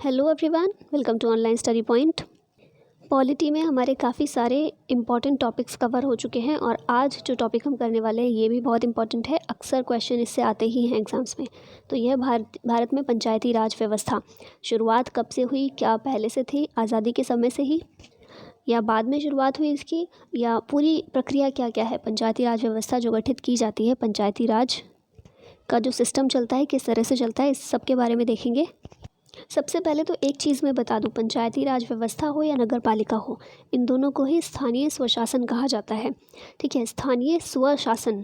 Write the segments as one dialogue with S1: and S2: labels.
S1: Hello everyone, welcome to online study point. Polity में हमारे काफ़ी सारे इम्पॉर्टेंट टॉपिक्स कवर हो चुके हैं और आज जो टॉपिक हम करने वाले हैं ये भी बहुत इंपॉर्टेंट है। अक्सर क्वेश्चन इससे आते ही हैं एग्ज़ाम्स में। तो यह भारत में पंचायती राज व्यवस्था शुरुआत कब से हुई? क्या पहले से थी, आज़ादी के समय से ही, या बाद में शुरुआत हुई इसकी, या पूरी प्रक्रिया क्या क्या है? पंचायती राज व्यवस्था जो गठित की जाती है, पंचायती राज का जो सिस्टम चलता है किस तरह से चलता है, इस सब के बारे में देखेंगे। सबसे पहले तो एक चीज़ मैं बता दूं, पंचायती राज व्यवस्था हो या नगर पालिका हो, इन दोनों को ही स्थानीय स्वशासन कहा जाता है। ठीक है, स्थानीय स्वशासन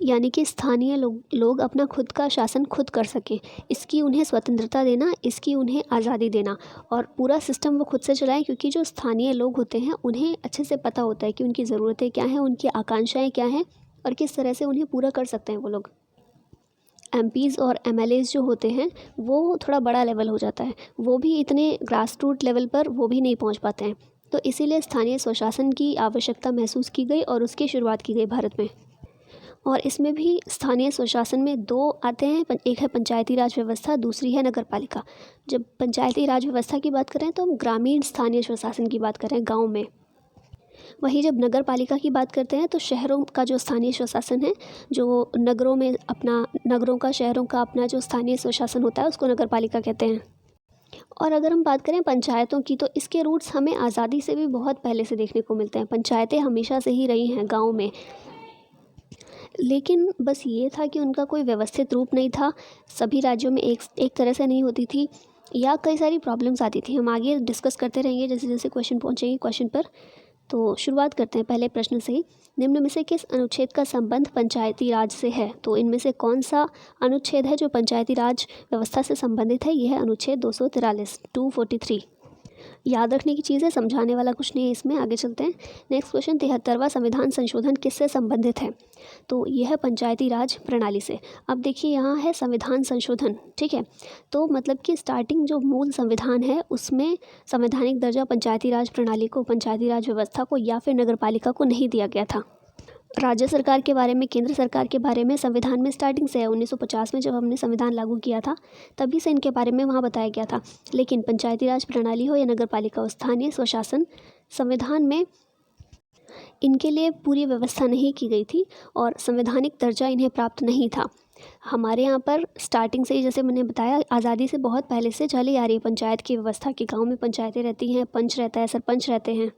S1: यानी कि स्थानीय लोग अपना खुद का शासन खुद कर सकें, इसकी उन्हें स्वतंत्रता देना, इसकी उन्हें आज़ादी देना और पूरा सिस्टम वो खुद से चलाएं, क्योंकि जो स्थानीय लोग होते हैं उन्हें अच्छे से पता होता है कि उनकी ज़रूरतें क्या हैं, उनकी आकांक्षाएँ क्या हैं और किस तरह से उन्हें पूरा कर सकते हैं वो लोग। एमपीज़ और एमएलएज़ जो होते हैं वो थोड़ा बड़ा लेवल हो जाता है, वो भी इतने ग्रास रूट लेवल पर वो भी नहीं पहुंच पाते हैं। तो इसीलिए स्थानीय स्वशासन की आवश्यकता महसूस की गई और उसकी शुरुआत की गई भारत में। और इसमें भी स्थानीय स्वशासन में दो आते हैं, एक है पंचायती राज व्यवस्था, दूसरी है नगर पालिका। जब पंचायती राज व्यवस्था की बात करें तो हम ग्रामीण स्थानीय स्वशासन की बात करें, गाँव में। वहीं जब नगर पालिका की बात करते हैं तो शहरों का जो स्थानीय स्वशासन है, जो नगरों में अपना नगरों का, शहरों का अपना जो स्थानीय स्वशासन होता है उसको नगर पालिका कहते हैं। और अगर हम बात करें पंचायतों की, तो इसके रूट्स हमें आज़ादी से भी बहुत पहले से देखने को मिलते हैं। पंचायतें हमेशा से ही रही हैं गाँव में, लेकिन बस ये था कि उनका कोई व्यवस्थित रूप नहीं था, सभी राज्यों में एक तरह से नहीं होती थी, या कई सारी प्रॉब्लम्स आती थी। हम आगे डिस्कस करते रहेंगे जैसे जैसे क्वेश्चन पहुँचेंगे क्वेश्चन पर। तो शुरुआत करते हैं पहले प्रश्न से ही। निम्न में से किस अनुच्छेद का संबंध पंचायती राज से है? तो इनमें से कौन सा अनुच्छेद है जो पंचायती राज व्यवस्था से संबंधित है? यह है अनुच्छेद 243, 243। याद रखने की चीज़ है, समझाने वाला कुछ नहीं है इसमें। आगे चलते हैं। नेक्स्ट क्वेश्चन, 73वां संविधान संशोधन किससे संबंधित है? तो यह है पंचायती राज प्रणाली से। अब देखिए यहाँ है संविधान संशोधन, ठीक है। तो मतलब कि स्टार्टिंग जो मूल संविधान है उसमें संवैधानिक दर्जा पंचायती राज प्रणाली को, पंचायती राज व्यवस्था को या फिर नगर पालिका को नहीं दिया गया था। राज्य सरकार के बारे में, केंद्र सरकार के बारे में संविधान में स्टार्टिंग से है। 1950 में जब हमने संविधान लागू किया था तभी से इनके बारे में वहाँ बताया गया था। लेकिन पंचायती राज प्रणाली हो या नगर पालिका हो, स्थानीय स्वशासन, संविधान में इनके लिए पूरी व्यवस्था नहीं की गई थी और संवैधानिक दर्जा इन्हें प्राप्त नहीं था। हमारे यहाँ पर स्टार्टिंग से ही, जैसे मैंने बताया, आज़ादी से बहुत पहले से चली आ रही है पंचायत की व्यवस्था कि गाँव में पंचायतें रहती हैं, पंच रहता है, सरपंच रहते हैं।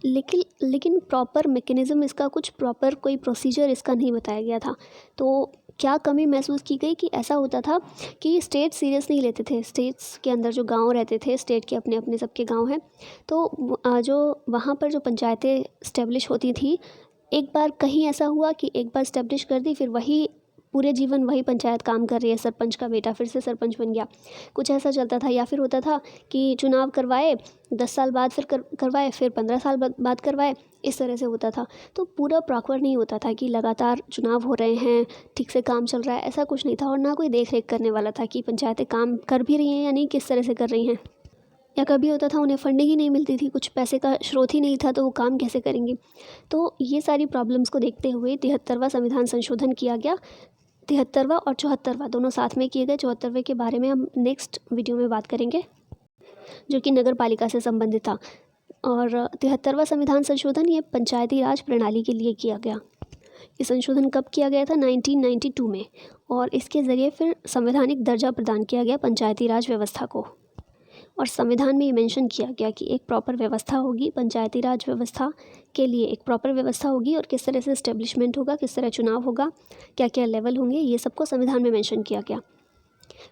S1: लेकिन प्रॉपर मैकेनिज़्म इसका, कुछ प्रॉपर कोई प्रोसीजर इसका नहीं बताया गया था। तो क्या कमी महसूस की गई कि ऐसा होता था कि स्टेट सीरियस नहीं लेते थे। स्टेट्स के अंदर जो गांव रहते थे, स्टेट के अपने अपने सबके गांव हैं, तो जो वहाँ पर जो पंचायतें इस्टेब्लिश होती थी, एक बार कहीं ऐसा हुआ कि एक बार इस्टेब्लिश कर दी, फिर वही पूरे जीवन वही पंचायत काम कर रही है, सरपंच का बेटा फिर से सरपंच बन गया, कुछ ऐसा चलता था। या फिर होता था कि चुनाव करवाए, 10 साल बाद फिर करवाए, फिर 15 साल बाद करवाए, इस तरह से होता था। तो पूरा प्रॉपर नहीं होता था कि लगातार चुनाव हो रहे हैं, ठीक से काम चल रहा है, ऐसा कुछ नहीं था। और ना कोई देख रेख करने वाला था कि पंचायतें काम कर भी रही हैं या नहीं, किस तरह से कर रही हैं। या कभी होता था उन्हें फंडिंग ही नहीं मिलती थी, कुछ पैसे का स्रोत ही नहीं था, तो वो काम कैसे करेंगे। तो ये सारी प्रॉब्लम्स को देखते हुए 73वां संविधान संशोधन किया गया। 73वां और 74वां दोनों साथ में किए गए। 74वें के बारे में हम नेक्स्ट वीडियो में बात करेंगे, जो कि नगर पालिका से संबंधित था। और 73वां संविधान संशोधन ये पंचायती राज प्रणाली के लिए किया गया। ये संशोधन कब किया गया था? 1992 में। और इसके ज़रिए फिर संवैधानिक दर्जा प्रदान किया गया पंचायती राज व्यवस्था को। और संविधान में ये मेंशन किया गया कि एक प्रॉपर व्यवस्था होगी पंचायती राज व्यवस्था के लिए, एक प्रॉपर व्यवस्था होगी और किस तरह से इस्टेब्लिशमेंट होगा, किस तरह चुनाव होगा, क्या क्या लेवल होंगे, ये सबको संविधान में मेंशन किया गया।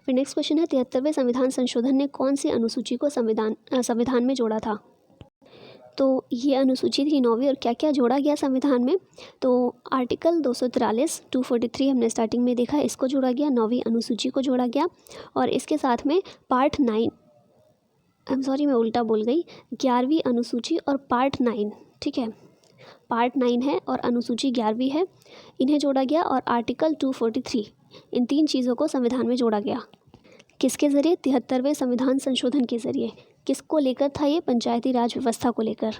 S1: फिर नेक्स्ट क्वेश्चन है, 73वें संविधान संशोधन ने कौन सी अनुसूची को संविधान में जोड़ा था? तो ये अनुसूची थी 9वीं। और क्या क्या जोड़ा गया संविधान में? तो आर्टिकल 243, 243 हमने स्टार्टिंग में देखा, इसको जोड़ा गया, 9वीं अनुसूची को जोड़ा गया। और इसके साथ में पार्ट 9, मैं उल्टा बोल गई, 11वीं अनुसूची और पार्ट 9, ठीक है, पार्ट 9 है और अनुसूची 11वीं है, इन्हें जोड़ा गया। और आर्टिकल 243, इन तीन चीज़ों को संविधान में जोड़ा गया। किसके ज़रिए? 73वें संविधान संशोधन के ज़रिए। किसको लेकर था ये? पंचायती राज व्यवस्था को लेकर।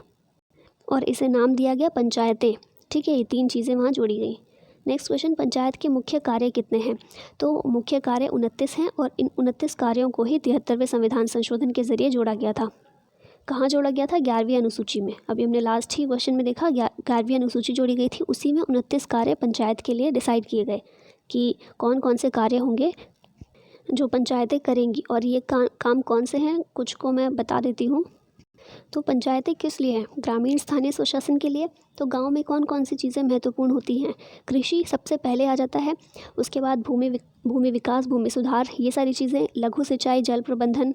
S1: और इसे नाम दिया गया पंचायतें, ठीक है। ये तीन चीज़ें वहाँ जोड़ी गई। नेक्स्ट क्वेश्चन, पंचायत के मुख्य कार्य कितने हैं? तो मुख्य कार्य 29 हैं और इन 29 कार्यों को ही 73वें संविधान संशोधन के जरिए जोड़ा गया था। कहाँ जोड़ा गया था? 11वीं अनुसूची में। अभी हमने लास्ट ही क्वेश्चन में देखा 11वीं अनुसूची जोड़ी गई थी, उसी में 29 कार्य पंचायत के लिए डिसाइड किए गए कि कौन कौन से कार्य होंगे जो पंचायतें करेंगी। और ये काम कौन से हैं, कुछ को मैं बता देती हूँ। तो पंचायतें किस लिए हैं? ग्रामीण स्थानीय स्वशासन के लिए। तो गांव में कौन कौन सी चीज़ें महत्वपूर्ण होती हैं? कृषि सबसे पहले आ जाता है, उसके बाद भूमि विकास, भूमि सुधार, ये सारी चीज़ें, लघु सिंचाई, जल प्रबंधन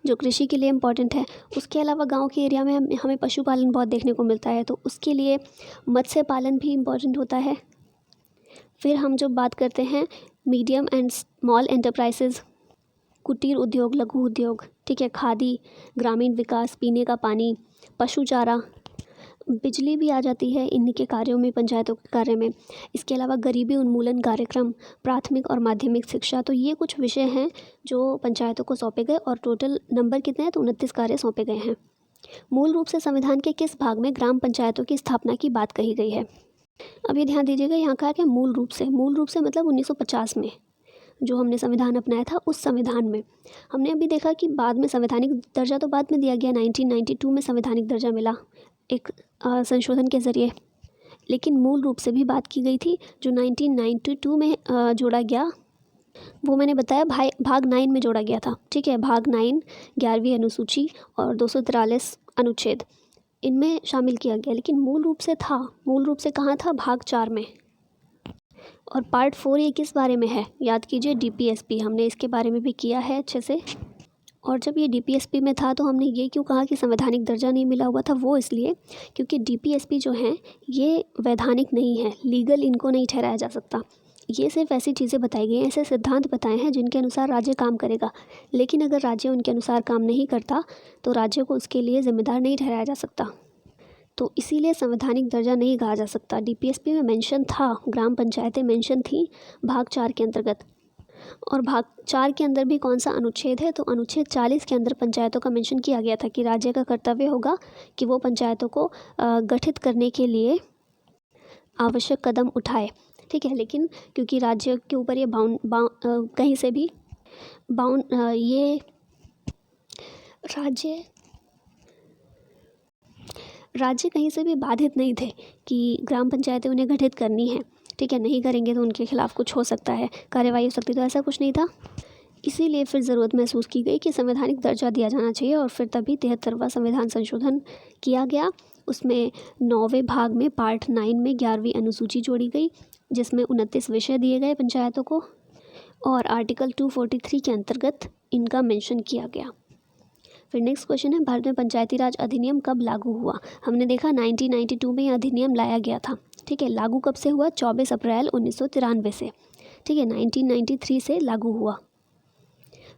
S1: जो कृषि के लिए इम्पॉर्टेंट है। उसके अलावा गांव के एरिया में हमें पशुपालन बहुत देखने को मिलता है, तो उसके लिए मत्स्य पालन भी इम्पॉर्टेंट होता है। फिर हम जब बात करते हैं मीडियम एंड स्मॉल एंटरप्राइजेज़, कुटीर उद्योग, लघु उद्योग, ठीक है, खादी, ग्रामीण विकास, पीने का पानी, पशु चारा, बिजली भी आ जाती है इन्हीं के कार्यों में, पंचायतों के कार्य में। इसके अलावा गरीबी उन्मूलन कार्यक्रम, प्राथमिक और माध्यमिक शिक्षा। तो ये कुछ विषय हैं जो पंचायतों को सौंपे गए और टोटल नंबर कितने हैं? तो 29 कार्य सौंपे गए हैं। मूल रूप से संविधान के किस भाग में ग्राम पंचायतों की स्थापना की बात कही गई है? अब ये ध्यान दीजिएगा, यहाँ कहा क्या मूल रूप से मतलब 1950 में जो हमने संविधान अपनाया था, उस संविधान में हमने अभी देखा कि बाद में संवैधानिक दर्जा तो बाद में दिया गया, 1992 में संवैधानिक दर्जा मिला एक संशोधन के ज़रिए, लेकिन मूल रूप से भी बात की गई थी जो 1992 में जोड़ा गया, वो मैंने बताया भाग 9 में जोड़ा गया था। ठीक है, भाग 9 11वीं अनुसूची और 243 अनुच्छेद इनमें शामिल किया गया, लेकिन मूल रूप से कहाँ था? भाग 4 में। और पार्ट 4 ये किस बारे में है? याद कीजिए, डीपीएसपी, हमने इसके बारे में भी किया है अच्छे से। और जब ये डीपीएसपी में था तो हमने ये क्यों कहा कि संवैधानिक दर्जा नहीं मिला हुआ था? वो इसलिए क्योंकि डीपीएसपी जो हैं ये वैधानिक नहीं है, लीगल इनको नहीं ठहराया जा सकता। ये सिर्फ ऐसी चीज़ें बताई गई हैं, ऐसे सिद्धांत बताए हैं जिनके अनुसार राज्य काम करेगा, लेकिन अगर राज्य उनके अनुसार काम नहीं करता तो राज्य को उसके लिए जिम्मेदार नहीं ठहराया जा सकता। तो इसीलिए संवैधानिक दर्जा नहीं कहा जा सकता। डीपीएसपी में मेंशन था, ग्राम पंचायतें मेंशन थी भाग 4 के अंतर्गत। और भाग 4 के अंदर भी कौन सा अनुच्छेद है? तो अनुच्छेद 40 के अंदर पंचायतों का मेंशन किया गया था कि राज्य का कर्तव्य होगा कि वो पंचायतों को गठित करने के लिए आवश्यक कदम उठाए। ठीक है, लेकिन क्योंकि राज्य के ऊपर ये कहीं से भी ये राज्य कहीं से भी बाधित नहीं थे कि ग्राम पंचायतें उन्हें गठित करनी है। ठीक है, नहीं करेंगे तो उनके खिलाफ कुछ हो सकता है, कार्रवाई हो सकती है, तो ऐसा कुछ नहीं था। इसीलिए फिर ज़रूरत महसूस की गई कि संवैधानिक दर्जा दिया जाना चाहिए और फिर तभी 73वां संविधान संशोधन किया गया। उसमें 9वें भाग में पार्ट 9 में 11वीं अनुसूची जोड़ी गई जिसमें 29 विषय दिए गए पंचायतों को और आर्टिकल 243 के अंतर्गत इनका मेंशन किया गया। फिर नेक्स्ट क्वेश्चन है, भारत में पंचायती राज अधिनियम कब लागू हुआ? हमने देखा 1992 में यह अधिनियम लाया गया था। ठीक है, लागू कब से हुआ? 24 अप्रैल 1993 से। ठीक है, 1993 से लागू हुआ।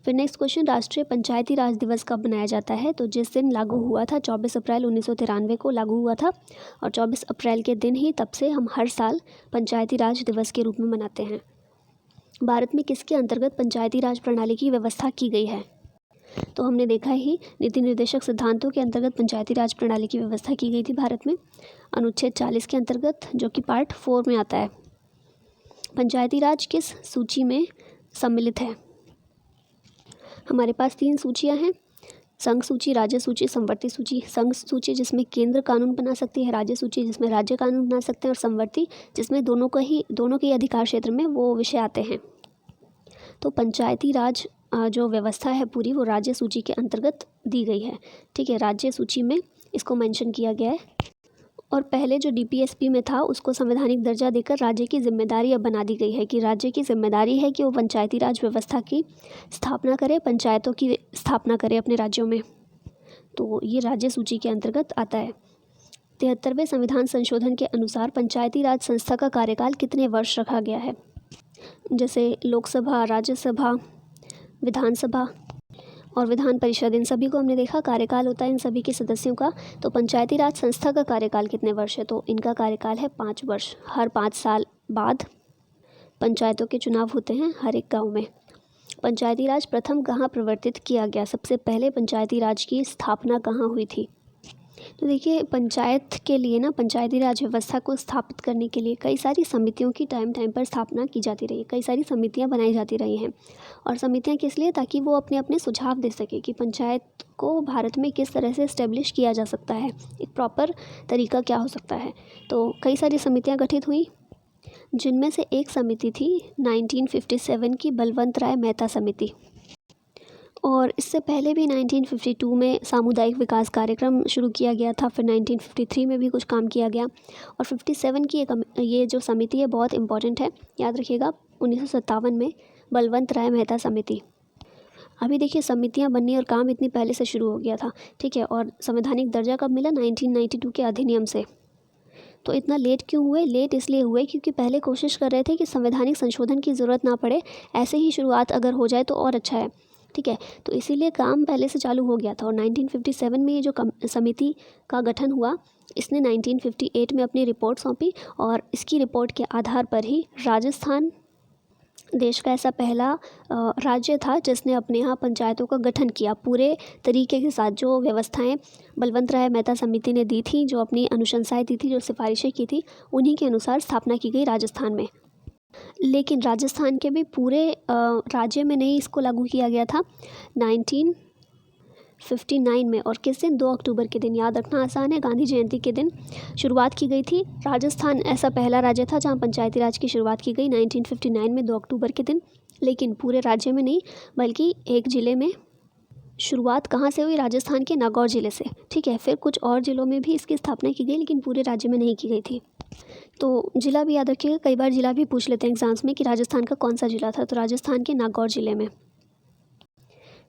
S1: फिर नेक्स्ट क्वेश्चन, राष्ट्रीय पंचायती राज दिवस कब मनाया जाता है? तो जिस दिन लागू हुआ था 24 अप्रैल 1993 को लागू हुआ था और 24 अप्रैल के दिन ही तब से हम हर साल पंचायती राज दिवस के रूप में मनाते हैं। भारत में किसके अंतर्गत पंचायती राज प्रणाली की व्यवस्था की गई है? तो हमने देखा ही नीति निर्देशक सिद्धांतों के अंतर्गत पंचायती राज प्रणाली की व्यवस्था की गई थी भारत में, अनुच्छेद 40 के अंतर्गत, जो कि पार्ट 4 में आता है। पंचायती राज किस सूची में सम्मिलित है? हमारे पास 3 सूचियां हैं, संघ सूची, राज्य सूची, संवर्ती सूची। संघ सूची जिसमें केंद्र कानून बना सकती है, राज्य सूची जिसमें राज्य कानून बना सकते हैं, और संवर्ती जिसमें दोनों के अधिकार क्षेत्र में वो विषय आते हैं। तो पंचायती राज जो व्यवस्था है पूरी वो राज्य सूची के अंतर्गत दी गई है। ठीक है, राज्य सूची में इसको मेंशन किया गया है। और पहले जो डीपीएसपी में था उसको संवैधानिक दर्जा देकर राज्य की जिम्मेदारी अब बना दी गई है कि राज्य की जिम्मेदारी है कि वो पंचायती राज व्यवस्था की स्थापना करे, पंचायतों की स्थापना करे अपने राज्यों में। तो ये राज्य सूची के अंतर्गत आता है। 73वें संविधान संशोधन के अनुसार पंचायती राज संस्था का कार्यकाल कितने वर्ष रखा गया है? जैसे लोकसभा, राज्यसभा, विधानसभा और विधान परिषद, इन सभी को हमने देखा कार्यकाल होता है इन सभी के सदस्यों का। तो पंचायती राज संस्था का कार्यकाल कितने वर्ष है? तो इनका कार्यकाल है 5 वर्ष। हर 5 साल बाद पंचायतों के चुनाव होते हैं हर एक गांव में। पंचायती राज प्रथम कहाँ प्रवर्तित किया गया? सबसे पहले पंचायती राज की स्थापना कहाँ हुई थी? तो देखिए, पंचायत के लिए ना, पंचायती राज व्यवस्था को स्थापित करने के लिए कई सारी समितियों की टाइम टाइम पर स्थापना की जाती रही है। कई सारी समितियां बनाई जाती रही हैं। और समितियां किस लिए? ताकि वो अपने अपने सुझाव दे सके कि पंचायत को भारत में किस तरह से इस्टेब्लिश किया जा सकता है, एक प्रॉपर तरीका क्या हो सकता है। तो कई सारी समितियाँ गठित हुई, जिनमें से एक समिति थी 1957 की बलवंत राय मेहता समिति। और इससे पहले भी 1952 में सामुदायिक विकास कार्यक्रम शुरू किया गया था। फिर 1953 में भी कुछ काम किया गया। और 57 की ये जो समिति है बहुत इम्पॉर्टेंट है, याद रखिएगा। 1957 में बलवंत राय मेहता समिति। अभी देखिए, समितियां बननी और काम इतनी पहले से शुरू हो गया था, ठीक है। और संवैधानिक दर्जा कब मिला? 1992 के अधिनियम से। तो इतना लेट क्यों हुए? लेट इसलिए हुए क्योंकि पहले कोशिश कर रहे थे कि संवैधानिक संशोधन की ज़रूरत ना पड़े, ऐसे ही शुरुआत अगर हो जाए तो और अच्छा है, ठीक है। तो इसीलिए काम पहले से चालू हो गया था। और 1957 में ये जो समिति का गठन हुआ, इसने 1958 में अपनी रिपोर्ट सौंपी। और इसकी रिपोर्ट के आधार पर ही राजस्थान देश का ऐसा पहला राज्य था जिसने अपने यहाँ पंचायतों का गठन किया, पूरे तरीके के साथ। जो व्यवस्थाएं बलवंत राय मेहता समिति ने दी थी, जो अपनी अनुशंसाएं दी थी, जो सिफारिशें की थी, उन्हीं के अनुसार स्थापना की गई राजस्थान में। लेकिन राजस्थान के भी पूरे राज्य में नहीं इसको लागू किया गया था। 1959 में, और किस दिन? 2 अक्टूबर के दिन। याद रखना आसान है, गांधी जयंती के दिन शुरुआत की गई थी। राजस्थान ऐसा पहला राज्य था जहां पंचायती राज की शुरुआत की गई 1959 में 2 अक्टूबर के दिन। लेकिन पूरे राज्य में नहीं, बल्कि एक ज़िले में शुरुआत कहाँ से हुई? राजस्थान के नागौर ज़िले से, ठीक है। फिर कुछ और ज़िलों में भी इसकी स्थापना की गई, लेकिन पूरे राज्य में नहीं की गई थी। तो ज़िला भी याद रखिएगा, कई बार ज़िला भी पूछ लेते हैं एग्जाम्स में कि राजस्थान का कौन सा ज़िला था। तो राजस्थान के नागौर ज़िले में,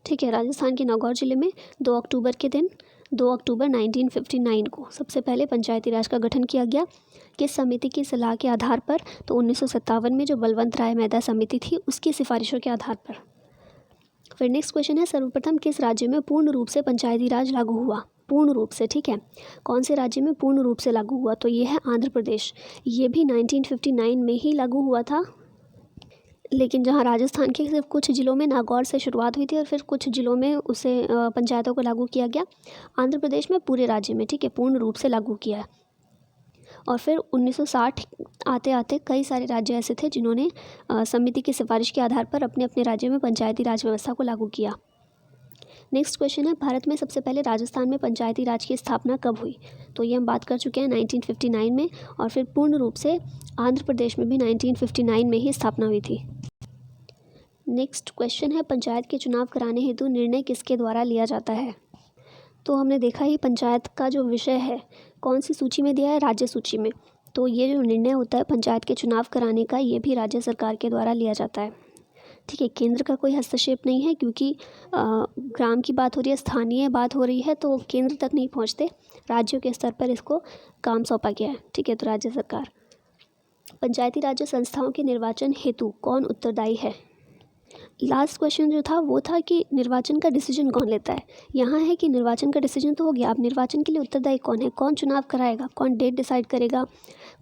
S1: ठीक है। राजस्थान के नागौर ज़िले में 2 अक्टूबर के दिन, 2 अक्टूबर 1959 को सबसे पहले पंचायती राज का गठन किया गया। किस समिति की सलाह के आधार पर? तो 1957 में जो बलवंत राय मेहता समिति थी, उसकी सिफारिशों के आधार पर। फिर नेक्स्ट क्वेश्चन है, सर्वप्रथम किस राज्य में पूर्ण रूप से पंचायती राज लागू हुआ? पूर्ण रूप से, ठीक है। कौन से राज्य में पूर्ण रूप से लागू हुआ? तो ये है आंध्र प्रदेश। ये भी 1959 में ही लागू हुआ था, लेकिन जहां राजस्थान के सिर्फ कुछ ज़िलों में नागौर से शुरुआत हुई थी और फिर कुछ ज़िलों में उसे पंचायतों को लागू किया गया। आंध्र प्रदेश में पूरे राज्य में, ठीक है, पूर्ण रूप से लागू किया। और फिर 1960 आते आते कई सारे राज्य ऐसे थे जिन्होंने समिति की सिफारिश के आधार पर अपने अपने राज्य में पंचायती राज व्यवस्था को लागू किया। नेक्स्ट क्वेश्चन है, भारत में सबसे पहले राजस्थान में पंचायती राज की स्थापना कब हुई? तो ये हम बात कर चुके हैं 1959 में। और फिर पूर्ण रूप से आंध्र प्रदेश में भी 1959 में ही स्थापना हुई थी। नेक्स्ट क्वेश्चन है, पंचायत के चुनाव कराने हेतु निर्णय किसके द्वारा लिया जाता है? तो हमने देखा ही पंचायत का जो विषय है कौन सी सूची में दिया है? राज्य सूची में। तो ये जो निर्णय होता है पंचायत के चुनाव कराने का, ये भी राज्य सरकार के द्वारा लिया जाता है, ठीक है। केंद्र का कोई हस्तक्षेप नहीं है, क्योंकि ग्राम की बात हो रही है, स्थानीय बात हो रही है, तो केंद्र तक नहीं पहुंचते, राज्यों के स्तर पर इसको काम सौंपा गया है, ठीक है। तो राज्य सरकार। पंचायती राज्य संस्थाओं के निर्वाचन हेतु कौन उत्तरदायी है? लास्ट क्वेश्चन जो था वो था कि निर्वाचन का डिसीजन कौन लेता है। यहाँ है कि निर्वाचन का डिसीजन तो हो गया, अब निर्वाचन के लिए उत्तरदायी कौन है, कौन चुनाव कराएगा, कौन डेट डिसाइड करेगा,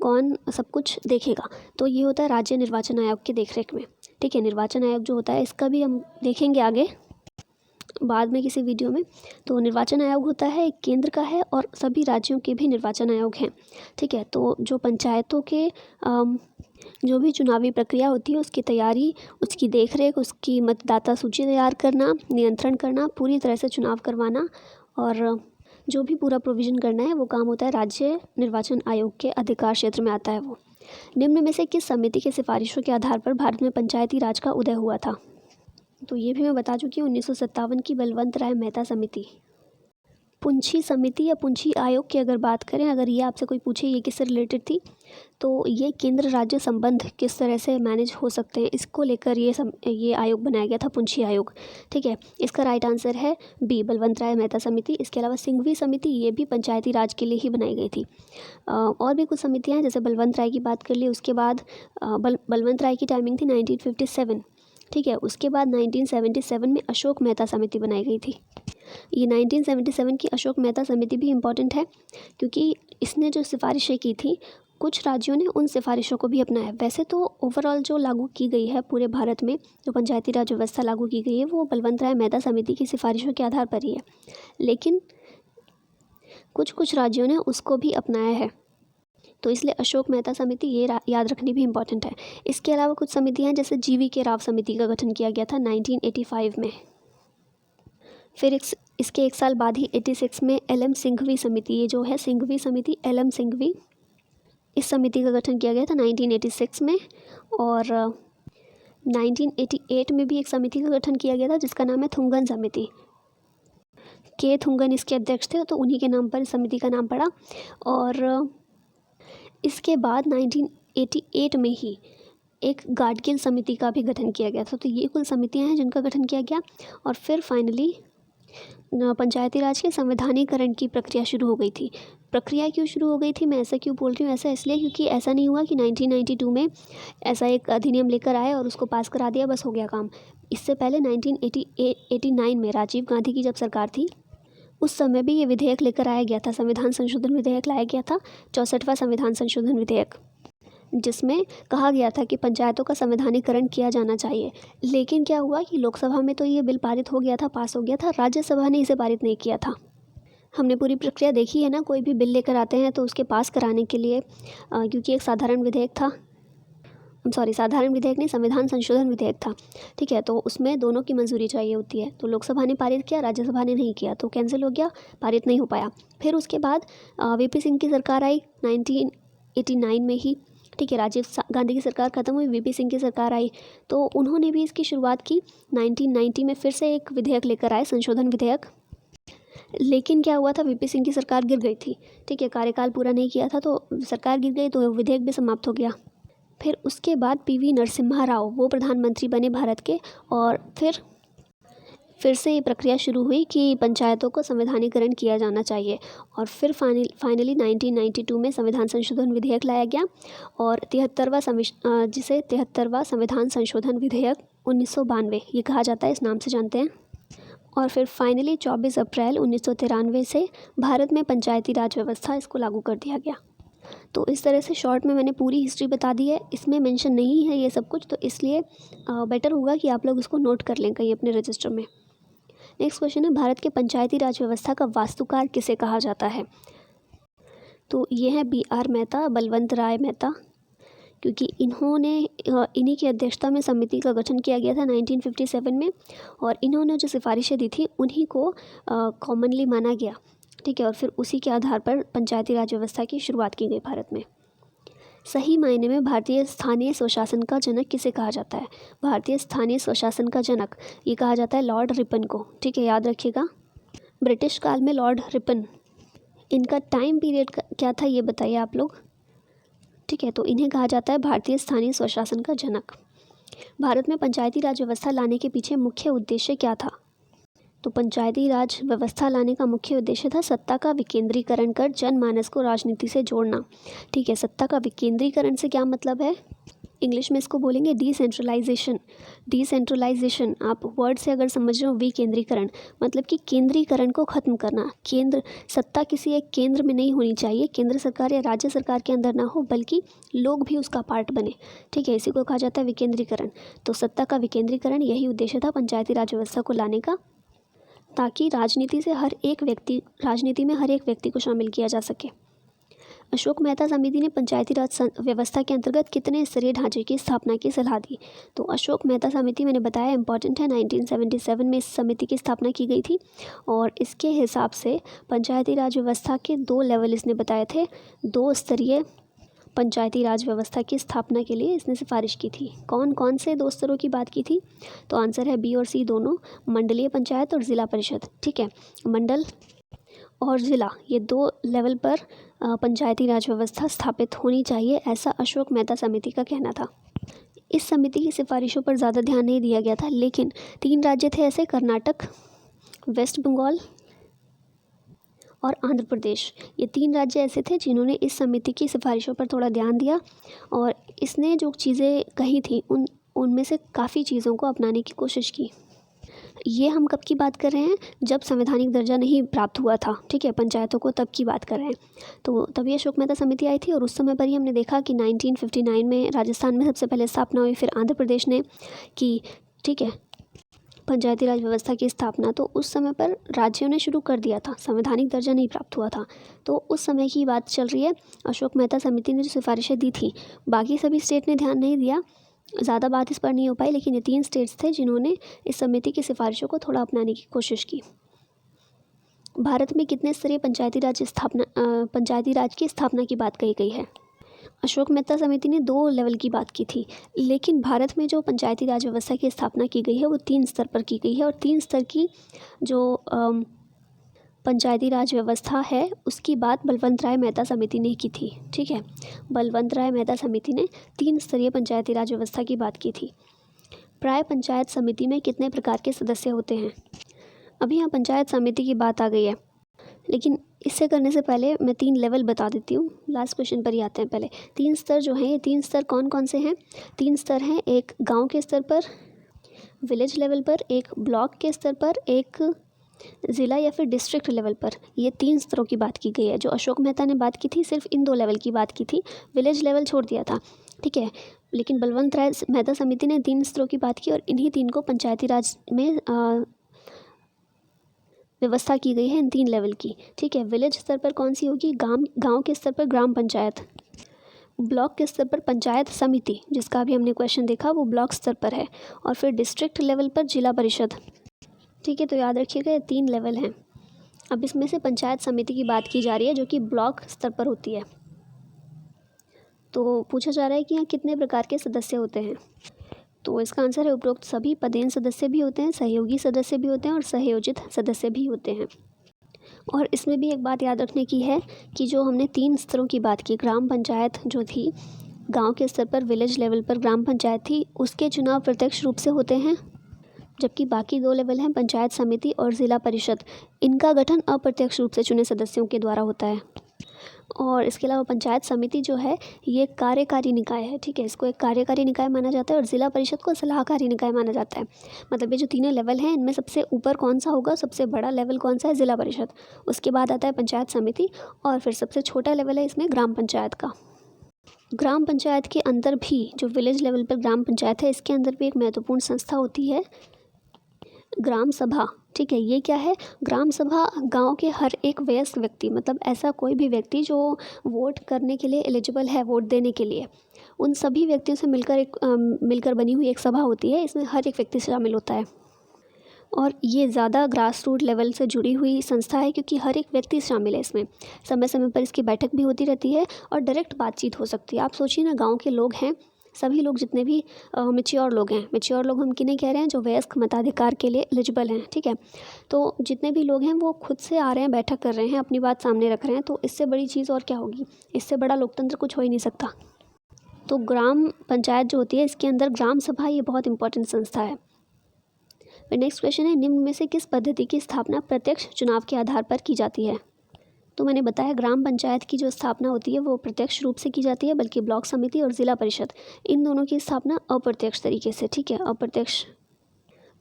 S1: कौन सब कुछ देखेगा? तो ये होता है राज्य निर्वाचन आयोग की देखरेख में, ठीक है। निर्वाचन आयोग जो होता है, इसका भी हम देखेंगे आगे बाद में किसी वीडियो में। तो निर्वाचन आयोग होता है, एक केंद्र का है, और सभी राज्यों के भी निर्वाचन आयोग हैं, ठीक है। तो जो पंचायतों के जो भी चुनावी प्रक्रिया होती है, उसकी तैयारी, उसकी देखरेख, उसकी मतदाता सूची तैयार करना, नियंत्रण करना, पूरी तरह से चुनाव करवाना, और जो भी पूरा प्रोविज़न करना है, वो काम होता है राज्य निर्वाचन आयोग के अधिकार क्षेत्र में आता है वो। निम्न में से किस समिति की सिफारिशों के आधार पर भारत में पंचायती राज का उदय हुआ था? तो ये भी मैं बता चुकी हूँ, 1957 की बलवंत राय मेहता समिति। पुंछी समिति या पुंछी आयोग की अगर बात करें, अगर ये आपसे कोई पूछे ये किससे रिलेटेड थी, तो ये केंद्र राज्य संबंध किस तरह से मैनेज हो सकते हैं, इसको लेकर ये आयोग बनाया गया था, पुंछी आयोग, ठीक है। इसका राइट आंसर है बी, बलवंत राय मेहता समिति। इसके अलावा सिंघवी समिति, ये भी पंचायती राज के लिए ही बनाई गई थी। और भी कुछ समितियाँ हैं, जैसे बलवंत राय की बात कर ली, उसके बाद बलवंत राय की टाइमिंग थी 1957, ठीक है। उसके बाद 1977 में अशोक मेहता समिति बनाई गई थी। ये 1977 की अशोक मेहता समिति भी इम्पॉर्टेंट है, क्योंकि इसने जो सिफारिशें की थी, कुछ राज्यों ने उन सिफारिशों को भी अपनाया। वैसे तो ओवरऑल जो लागू की गई है पूरे भारत में, जो पंचायती राज व्यवस्था लागू की गई है, वो बलवंत राय मेहता समिति की सिफारिशों के आधार पर ही है। लेकिन कुछ कुछ राज्यों ने उसको भी अपनाया है। तो इसलिए अशोक मेहता समिति ये याद रखनी भी इम्पॉर्टेंट है। इसके अलावा कुछ समितियाँ हैं, जैसे GV राव समिति का गठन किया गया था 1985 में। फिर इसके एक साल बाद ही 86 में LM सिंघवी समिति, ये जो है सिंघवी समिति LM सिंघवी, इस समिति का गठन किया गया था 1986 में। और 1988 में भी एक समिति का गठन किया गया था जिसका नाम है थुंगन समिति। के थुंगन इसके अध्यक्ष थे, तो उन्हीं के नाम पर इस समिति का नाम पड़ा। और इसके बाद 1988 में ही एक गाडगिल समिति का भी गठन किया गया था। तो ये कुल समितियां हैं जिनका गठन किया गया। और फिर फाइनली पंचायती राज के संवैधानिकरण की प्रक्रिया शुरू हो गई थी। प्रक्रिया क्यों शुरू हो गई थी, मैं ऐसा क्यों बोल रही हूँ, ऐसा इसलिए क्योंकि ऐसा नहीं हुआ कि 1992 में ऐसा एक अधिनियम लेकर आए और उसको पास करा दिया, बस हो गया काम। इससे पहले 1989 में राजीव गांधी की जब सरकार थी, उस समय भी ये विधेयक लेकर आया गया था, संविधान संशोधन विधेयक लाया गया था, 64वां संविधान संशोधन विधेयक, जिसमें कहा गया था कि पंचायतों का संवैधानिकरण किया जाना चाहिए। लेकिन क्या हुआ कि लोकसभा में तो ये बिल पारित हो गया था, पास हो गया था, राज्यसभा ने इसे पारित नहीं किया था। हमने पूरी प्रक्रिया देखी है ना, कोई भी बिल लेकर आते हैं तो उसके पास कराने के लिए क्योंकि एक साधारण विधेयक था, साधारण विधेयक नहीं, संविधान संशोधन विधेयक था, ठीक है, तो उसमें दोनों की मंजूरी चाहिए होती है। तो लोकसभा ने पारित किया, राज्यसभा ने नहीं किया, तो कैंसिल हो गया, पारित नहीं हो पाया। फिर उसके बाद VP सिंह की सरकार आई 1989 में ही, ठीक है, राजीव गांधी की सरकार ख़त्म हुई, VP सिंह की सरकार आई, तो उन्होंने भी इसकी शुरुआत की। 1990 में फिर से एक विधेयक लेकर आए, संशोधन विधेयक। लेकिन क्या हुआ था, VP सिंह की सरकार गिर गई थी, ठीक है, कार्यकाल पूरा नहीं किया था, तो सरकार गिर गई, तो विधेयक भी समाप्त हो गया। फिर उसके बाद PV नरसिम्हा राव वो प्रधानमंत्री बने भारत के, और फिर से ये प्रक्रिया शुरू हुई कि पंचायतों को संवैधानिकरण किया जाना चाहिए। और फिर फाइनली 1992 में संविधान संशोधन विधेयक लाया गया, और 73वां संविधान संशोधन विधेयक 1992 ये कहा जाता है, इस नाम से जानते हैं। और फिर फाइनली 24 अप्रैल 1993 से भारत में पंचायती राज व्यवस्था, इसको लागू कर दिया गया। तो इस तरह से शॉर्ट में मैंने पूरी हिस्ट्री बता दी है, इसमें मेंशन नहीं है ये सब कुछ, तो इसलिए बेटर होगा कि आप लोग इसको नोट कर लें कहीं अपने रजिस्टर में। नेक्स्ट क्वेश्चन है, भारत के पंचायती राज व्यवस्था का वास्तुकार किसे कहा जाता है? तो ये है BR मेहता, बलवंत राय मेहता, क्योंकि इन्हीं की अध्यक्षता में समिति का गठन किया गया था 1957 में, और इन्होंने जो सिफारिशें दी थी उन्हीं को कॉमनली माना गया, ठीक है, और फिर उसी के आधार पर पंचायती राज व्यवस्था की शुरुआत की गई भारत में। सही मायने में भारतीय स्थानीय स्वशासन का जनक किसे कहा जाता है? भारतीय स्थानीय स्वशासन का जनक ये कहा जाता है लॉर्ड रिपन को, ठीक है, याद रखिएगा। ब्रिटिश काल में लॉर्ड रिपन, इनका टाइम पीरियड क्या था ये बताइए आप लोग, ठीक है, तो इन्हें कहा जाता है भारतीय स्थानीय स्वशासन का जनक। भारत में पंचायती राज व्यवस्था लाने के पीछे मुख्य उद्देश्य क्या था? तो पंचायती राज व्यवस्था लाने का मुख्य उद्देश्य था सत्ता का विकेंद्रीकरण कर जनमानस को राजनीति से जोड़ना, ठीक है। सत्ता का विकेंद्रीकरण से क्या मतलब है, इंग्लिश में इसको बोलेंगे डिसेंट्रलाइजेशन। डिसेंट्रलाइजेशन आप वर्ड से अगर समझ रहे हो, विकेंद्रीकरण मतलब कि केंद्रीकरण को ख़त्म करना। सत्ता किसी एक केंद्र में नहीं होनी चाहिए, केंद्र सरकार या राज्य सरकार के अंदर ना हो, बल्कि लोग भी उसका पार्ट बने, ठीक है, इसी को कहा जाता है विकेंद्रीकरण। तो सत्ता का विकेंद्रीकरण यही उद्देश्य था पंचायती राज व्यवस्था को लाने का, ताकि राजनीति में हर एक व्यक्ति को शामिल किया जा सके। अशोक मेहता समिति ने पंचायती राज व्यवस्था के अंतर्गत कितने स्तरीय ढांचे की स्थापना की सलाह दी? तो अशोक मेहता समिति मैंने बताया इंपॉर्टेंट है, 1977 में इस समिति की स्थापना की गई थी, और इसके हिसाब से पंचायती राज व्यवस्था के 2 लेवल इसने बताए थे। 2 स्तरीय पंचायती राज व्यवस्था की स्थापना के लिए इसने सिफारिश की थी। कौन कौन से 2 स्तरों की बात की थी? तो आंसर है B और C दोनों, मंडलीय पंचायत और ज़िला परिषद, ठीक है। मंडल और ज़िला ये 2 लेवल पर पंचायती राज व्यवस्था स्थापित होनी चाहिए, ऐसा अशोक मेहता समिति का कहना था। इस समिति की सिफारिशों पर ज़्यादा ध्यान नहीं दिया गया था, लेकिन 3 राज्य थे ऐसे, कर्नाटक, वेस्ट बंगाल और आंध्र प्रदेश, ये 3 राज्य ऐसे थे जिन्होंने इस समिति की सिफारिशों पर थोड़ा ध्यान दिया, और इसने जो चीज़ें कही थी उनमें से काफ़ी चीज़ों को अपनाने की कोशिश की। ये हम कब की बात कर रहे हैं? जब संवैधानिक दर्जा नहीं प्राप्त हुआ था, ठीक है, पंचायतों को, तब की बात कर रहे हैं। तो तभी अशोक मेहता समिति आई थी, और उस समय पर ही हमने देखा कि 1959 में राजस्थान में सबसे पहले स्थापना हुई, फिर आंध्र प्रदेश ने की, ठीक है, पंचायती राज व्यवस्था की स्थापना, तो उस समय पर राज्यों ने शुरू कर दिया था, संवैधानिक दर्जा नहीं प्राप्त हुआ था। तो उस समय की बात चल रही है। अशोक मेहता समिति ने जो सिफारिशें दी थी, बाकी सभी स्टेट ने ध्यान नहीं दिया, ज़्यादा बात इस पर नहीं हो पाई, लेकिन ये 3 स्टेट्स थे जिन्होंने इस समिति की सिफारिशों को थोड़ा अपनाने की कोशिश की। भारत में कितने स्तरीय पंचायती राज की स्थापना की बात कही गई है? अशोक मेहता समिति ने 2 लेवल की बात की थी, लेकिन भारत में जो पंचायती राज व्यवस्था की स्थापना की गई है वो 3 स्तर पर की गई है। और 3 स्तर की जो पंचायती राज व्यवस्था है उसकी बात बलवंत राय मेहता समिति ने की थी। ठीक है, बलवंत राय मेहता समिति ने 3 स्तरीय पंचायती राज व्यवस्था की बात की थी। प्राय पंचायत समिति में कितने प्रकार के सदस्य होते हैं? अभी यहाँ पंचायत समिति की बात आ गई है, लेकिन इससे करने से पहले मैं 3 लेवल बता देती हूँ। लास्ट क्वेश्चन पर ही आते हैं। पहले 3 स्तर जो हैं, ये 3 स्तर कौन कौन से हैं? 3 स्तर हैं, एक गांव के स्तर पर, विलेज लेवल पर, एक ब्लॉक के स्तर पर, एक ज़िला या फिर डिस्ट्रिक्ट लेवल पर। ये 3 स्तरों की बात की गई है। जो अशोक मेहता ने बात की थी सिर्फ इन 2 लेवल की बात की थी, विलेज लेवल छोड़ दिया था। ठीक है, लेकिन बलवंत राय मेहता समिति ने 3 स्तरों की बात की और इन्हीं 3 को पंचायती राज में व्यवस्था की गई है, इन 3 लेवल की। ठीक है, विलेज स्तर पर कौन सी होगी? गांव के स्तर पर ग्राम पंचायत, ब्लॉक के स्तर पर पंचायत समिति, जिसका अभी हमने क्वेश्चन देखा वो ब्लॉक स्तर पर है, और फिर डिस्ट्रिक्ट लेवल पर जिला परिषद। ठीक है, तो याद रखिएगा ये 3 लेवल हैं। अब इसमें से पंचायत समिति की बात की जा रही है जो कि ब्लॉक स्तर पर होती है। तो पूछा जा रहा है कि यहाँ कितने प्रकार के सदस्य होते हैं? तो इसका आंसर है उपरोक्त सभी पदेन सदस्य भी होते हैं, सहयोगी सदस्य भी होते हैं और सहयोजित सदस्य भी होते हैं। और इसमें भी एक बात याद रखने की है कि जो हमने 3 स्तरों की बात की, ग्राम पंचायत जो थी, गांव के स्तर पर विलेज लेवल पर ग्राम पंचायत थी, उसके चुनाव प्रत्यक्ष रूप से होते हैं, जबकि बाकी 2 लेवल हैं पंचायत समिति और ज़िला परिषद, इनका गठन अप्रत्यक्ष रूप से चुने सदस्यों के द्वारा होता है। और इसके अलावा पंचायत समिति जो है ये कार्यकारी निकाय है। ठीक है, इसको एक कार्यकारी निकाय माना जाता है और ज़िला परिषद को सलाहकारी निकाय माना जाता है। मतलब ये जो तीनों लेवल हैं इनमें सबसे ऊपर कौन सा होगा, सबसे बड़ा लेवल कौन सा है? ज़िला परिषद। उसके बाद आता है पंचायत समिति और फिर सबसे छोटा लेवल है इसमें ग्राम पंचायत का। ग्राम पंचायत के अंदर भी जो विलेज लेवल पर ग्राम पंचायत है इसके अंदर भी एक महत्वपूर्ण संस्था होती है, ग्राम सभा। ठीक है, ये क्या है? ग्राम सभा गांव के हर एक वयस्क व्यक्ति, मतलब ऐसा कोई भी व्यक्ति जो वोट करने के लिए एलिजिबल है, वोट देने के लिए, उन सभी व्यक्तियों से मिलकर बनी हुई एक सभा होती है। इसमें हर एक व्यक्ति शामिल होता है और ये ज़्यादा ग्रास रूट लेवल से जुड़ी हुई संस्था है क्योंकि हर एक व्यक्ति शामिल है इसमें। समय समय पर इसकी बैठक भी होती रहती है और डायरेक्ट बातचीत हो सकती है। आप सोचिए ना, गाँव के लोग हैं, सभी लोग जितने भी मैच्योर लोग हैं, मैच्योर लोग हम किन्हें कह रहे हैं? जो वयस्क मताधिकार के लिए एलिजिबल हैं। ठीक है, तो जितने भी लोग हैं वो खुद से आ रहे हैं, बैठक कर रहे हैं, अपनी बात सामने रख रहे हैं, तो इससे बड़ी चीज़ और क्या होगी? इससे बड़ा लोकतंत्र कुछ हो ही नहीं सकता। तो ग्राम पंचायत जो होती है इसके अंदर ग्राम सभा ये बहुत इंपॉर्टेंट संस्था है। फिर नेक्स्ट क्वेश्चन है, निम्न में से किस पद्धति की स्थापना प्रत्यक्ष चुनाव के आधार पर की जाती है? तो मैंने बताया ग्राम पंचायत की जो स्थापना होती है वो प्रत्यक्ष रूप से की जाती है, बल्कि ब्लॉक समिति और ज़िला परिषद इन दोनों की स्थापना अप्रत्यक्ष तरीके से। ठीक है, अप्रत्यक्ष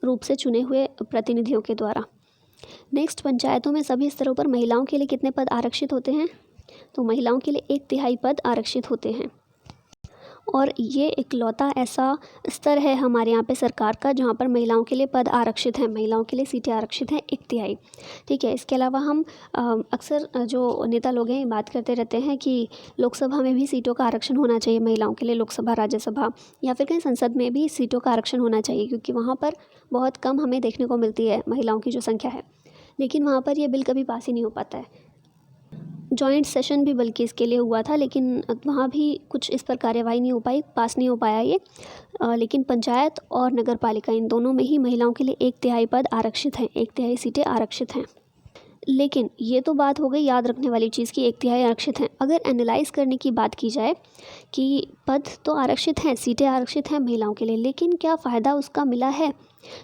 S1: रूप से चुने हुए प्रतिनिधियों के द्वारा। नेक्स्ट, पंचायतों में सभी स्तरों पर महिलाओं के लिए कितने पद आरक्षित होते हैं? तो महिलाओं के लिए 1/3 पद आरक्षित होते हैं और ये इकलौता ऐसा स्तर है हमारे यहाँ पे सरकार का जहाँ पर महिलाओं के लिए पद आरक्षित हैं, महिलाओं के लिए सीटें आरक्षित हैं 1/3। ठीक है, इसके अलावा हम अक्सर जो नेता लोग हैं बात करते रहते हैं कि लोकसभा में भी सीटों का आरक्षण होना चाहिए महिलाओं के लिए, लोकसभा, राज्यसभा या फिर कहीं संसद में भी सीटों का आरक्षण होना चाहिए, क्योंकि वहाँ पर बहुत कम हमें देखने को मिलती है महिलाओं की जो संख्या है, लेकिन वहाँ पर ये बिल कभी पास ही नहीं हो पाता है। जॉइंट सेशन भी बल्कि इसके लिए हुआ था, लेकिन वहाँ भी कुछ इस पर कार्यवाही नहीं हो पाई, पास नहीं हो पाया ये। लेकिन पंचायत और नगर पालिका इन दोनों में ही महिलाओं के लिए 1/3 पद आरक्षित हैं, 1/3 सीटें आरक्षित हैं। लेकिन ये तो बात हो गई याद रखने वाली चीज़ की 1/3 आरक्षित हैं। अगर एनालाइज करने की बात की जाए कि पद तो आरक्षित हैं, सीटें आरक्षित हैं महिलाओं के लिए, लेकिन क्या फ़ायदा उसका मिला है?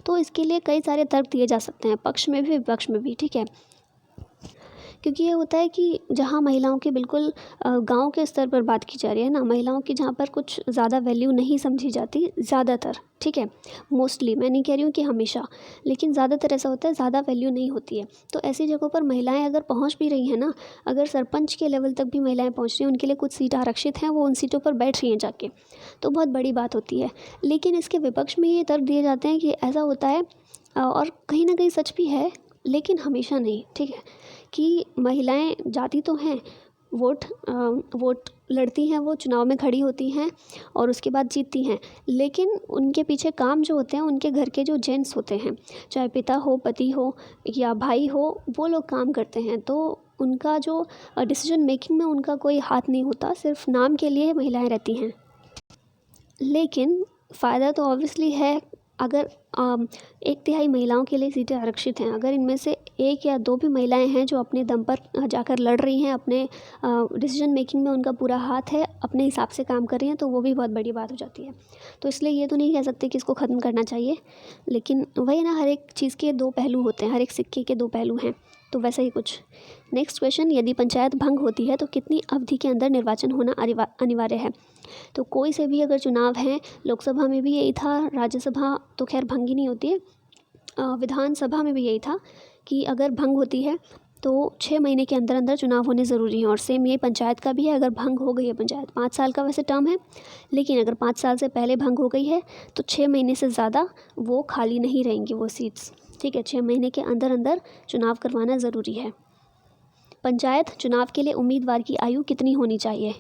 S1: तो इसके लिए कई सारे तर्क दिए जा सकते हैं, पक्ष में भी विपक्ष में भी। ठीक है, क्योंकि ये होता है कि जहाँ महिलाओं के बिल्कुल गांव के स्तर पर बात की जा रही है ना, महिलाओं की जहाँ पर कुछ ज़्यादा वैल्यू नहीं समझी जाती ज़्यादातर, ठीक है, मोस्टली, मैं नहीं कह रही हूँ कि हमेशा, लेकिन ज़्यादातर ऐसा होता है, ज़्यादा वैल्यू नहीं होती है। तो ऐसी जगहों पर महिलाएं अगर पहुँच भी रही हैं ना, अगर सरपंच के लेवल तक भी महिलाएं पहुँच रही हैं, उनके लिए कुछ सीट आरक्षित हैं, वो उन सीटों पर बैठ रही हैं जाके, तो बहुत बड़ी बात होती है। लेकिन इसके विपक्ष में ये तर्क दिए जाते हैं कि ऐसा होता है, और कहीं ना कहीं सच भी है, लेकिन हमेशा नहीं, ठीक है, कि महिलाएं जाती तो हैं, वोट लड़ती हैं, वो चुनाव में खड़ी होती हैं और उसके बाद जीतती हैं, लेकिन उनके पीछे काम जो होते हैं, उनके घर के जो जेंट्स होते हैं, चाहे पिता हो, पति हो या भाई हो, वो लोग काम करते हैं। तो उनका जो डिसीजन मेकिंग में उनका कोई हाथ नहीं होता, सिर्फ नाम के लिए महिलाएं रहती हैं। लेकिन फ़ायदा तो ऑब्वियसली है, अगर 1/3 महिलाओं के लिए सीटें आरक्षित हैं, अगर इनमें से 1 या 2 भी महिलाएं हैं जो अपने दम पर जाकर लड़ रही हैं, अपने डिसीजन मेकिंग में उनका पूरा हाथ है, अपने हिसाब से काम कर रही हैं, तो वो भी बहुत बड़ी बात हो जाती है। तो इसलिए ये तो नहीं कह सकते कि इसको ख़त्म करना चाहिए, लेकिन वही ना, हर एक चीज़ के 2 पहलू होते हैं, हर एक सिक्के के 2 पहलू हैं, तो वैसा ही कुछ। नेक्स्ट क्वेश्चन, यदि पंचायत भंग होती है तो कितनी अवधि के अंदर निर्वाचन होना अनिवार्य है? तो कोई से भी अगर चुनाव हैं, लोकसभा में भी यही था, राज्यसभा तो खैर भंग ही नहीं होती है, विधानसभा में भी यही था कि अगर भंग होती है तो 6 महीने के अंदर अंदर चुनाव होने ज़रूरी हैं। और सेम ये पंचायत का भी है, अगर भंग हो गई है पंचायत, 5 साल का वैसे टर्म है, लेकिन अगर 5 साल से पहले भंग हो गई है तो 6 महीने से ज़्यादा वो खाली नहीं रहेंगी वो सीट्स, ठीक है, 6 महीने के अंदर अंदर चुनाव करवाना ज़रूरी है। पंचायत चुनाव के लिए उम्मीदवार की आयु कितनी होनी चाहिए?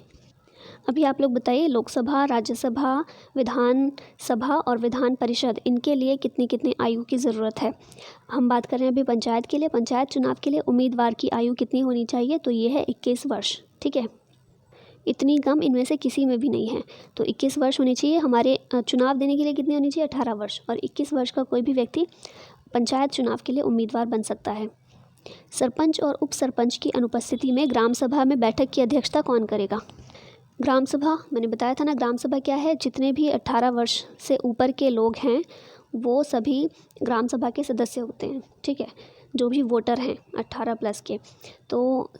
S1: अभी आप लोग बताइए, लोकसभा, राज्यसभा, विधान सभा और विधान परिषद, इनके लिए कितनी कितनी आयु की ज़रूरत है? हम बात कर रहे हैं अभी पंचायत के लिए। पंचायत चुनाव के लिए उम्मीदवार की आयु कितनी होनी चाहिए? तो ये है 21 वर्ष, ठीक है, इतनी कम इनमें से किसी में भी नहीं है। तो 21 वर्ष होनी चाहिए। हमारे चुनाव देने के लिए कितनी होनी चाहिए? 18 वर्ष। और 21 वर्ष का कोई भी व्यक्ति पंचायत चुनाव के लिए उम्मीदवार बन सकता है। सरपंच और उप सरपंच की अनुपस्थिति में ग्राम सभा में बैठक की अध्यक्षता कौन करेगा? ग्राम सभा, मैंने बताया था ना, ग्राम सभा क्या है? जितने भी 18 वर्ष से ऊपर के लोग हैं वो सभी ग्राम सभा के सदस्य होते हैं, ठीक है, जो भी वोटर हैं 18 प्लस के। तो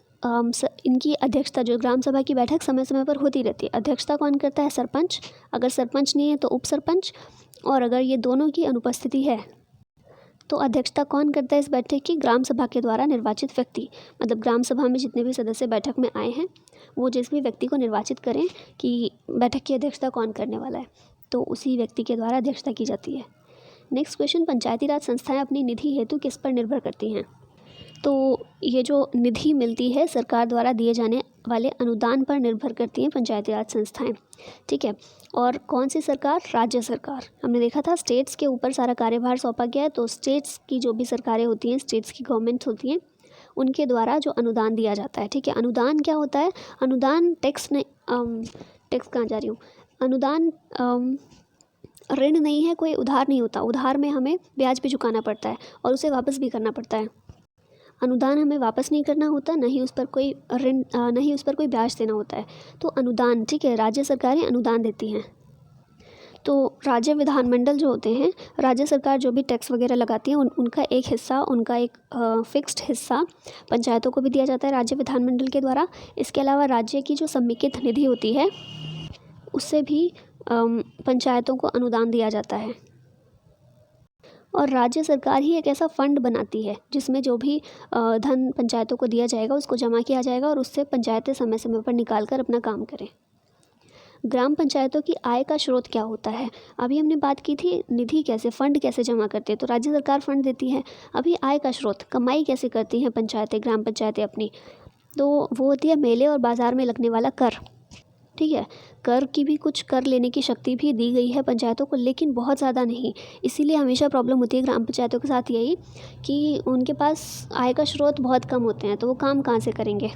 S1: इनकी अध्यक्षता, जो ग्राम सभा की बैठक समय समय पर होती रहती है, अध्यक्षता कौन करता है? सरपंच। अगर सरपंच नहीं है तो उप सरपंच, और अगर ये दोनों की अनुपस्थिति है तो अध्यक्षता कौन करता है इस बैठक की? ग्राम सभा के द्वारा निर्वाचित व्यक्ति। मतलब ग्राम सभा में जितने भी सदस्य बैठक में आए हैं वो जिस भी व्यक्ति को निर्वाचित करें कि बैठक की अध्यक्षता कौन करने वाला है, तो उसी व्यक्ति के द्वारा अध्यक्षता की जाती है। नेक्स्ट क्वेश्चन, पंचायती राज संस्थाएं अपनी निधि हेतु किस पर निर्भर करती हैं? तो ये जो निधि मिलती है सरकार द्वारा दिए जाने वाले अनुदान पर निर्भर करती हैं पंचायती राज संस्थाएं, ठीक है। और कौन सी सरकार? राज्य सरकार। हमने देखा था स्टेट्स के ऊपर सारा कार्यभार सौंपा गया है, तो स्टेट्स की जो भी सरकारें होती हैं, स्टेट्स की गवर्नमेंट्स होती हैं, उनके द्वारा जो अनुदान दिया जाता है, ठीक है। अनुदान क्या होता है? अनुदान टैक्स नहीं, टैक्स कहाँ जा रही हूँ, अनुदान ऋण नहीं है, कोई उधार नहीं होता। उधार में हमें ब्याज भी चुकाना पड़ता है और उसे वापस भी करना पड़ता है। अनुदान हमें वापस नहीं करना होता, न ही उस पर कोई ऋण, न ही उस पर कोई ब्याज देना होता है। तो अनुदान, ठीक है, राज्य सरकारें अनुदान देती हैं। तो राज्य विधानमंडल जो होते हैं, राज्य सरकार जो भी टैक्स वगैरह लगाती है उनका एक हिस्सा, उनका एक फिक्स्ड हिस्सा पंचायतों को भी दिया जाता है राज्य विधानमंडल के द्वारा। इसके अलावा राज्य की जो समेकित निधि होती है उससे भी पंचायतों को अनुदान दिया जाता है। और राज्य सरकार ही एक ऐसा फंड बनाती है जिसमें जो भी धन पंचायतों को दिया जाएगा उसको जमा किया जाएगा और उससे पंचायतें समय समय पर निकाल कर अपना काम करें। ग्राम पंचायतों की आय का स्रोत क्या होता है? अभी हमने बात की थी निधि कैसे, फंड कैसे जमा करते हैं, तो राज्य सरकार फंड देती है। अभी आय का स्रोत, कमाई कैसे करती हैं पंचायतें, ग्राम पंचायतें अपनी? तो वो होती है मेले और बाज़ार में लगने वाला कर, ठीक है। कर की भी कुछ कर लेने की शक्ति भी दी गई है पंचायतों को, लेकिन बहुत ज़्यादा नहीं। इसीलिए हमेशा प्रॉब्लम होती है ग्राम पंचायतों के साथ यही कि उनके पास आय का स्रोत बहुत कम होते हैं, तो वो काम कहाँ से करेंगे?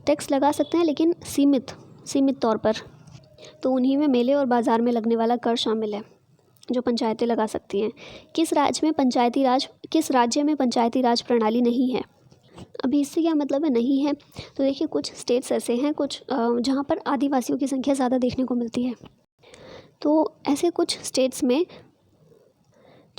S1: टैक्स लगा सकते हैं लेकिन सीमित तौर पर। तो उन्हीं में मेले और बाज़ार में लगने वाला कर शामिल है जो पंचायतें लगा सकती हैं। किस राज्य में पंचायती राज प्रणाली नहीं है? अभी इससे क्या मतलब है नहीं है? तो देखिए कुछ स्टेट्स ऐसे हैं, कुछ जहाँ पर आदिवासियों की संख्या ज़्यादा देखने को मिलती है। तो ऐसे कुछ स्टेट्स में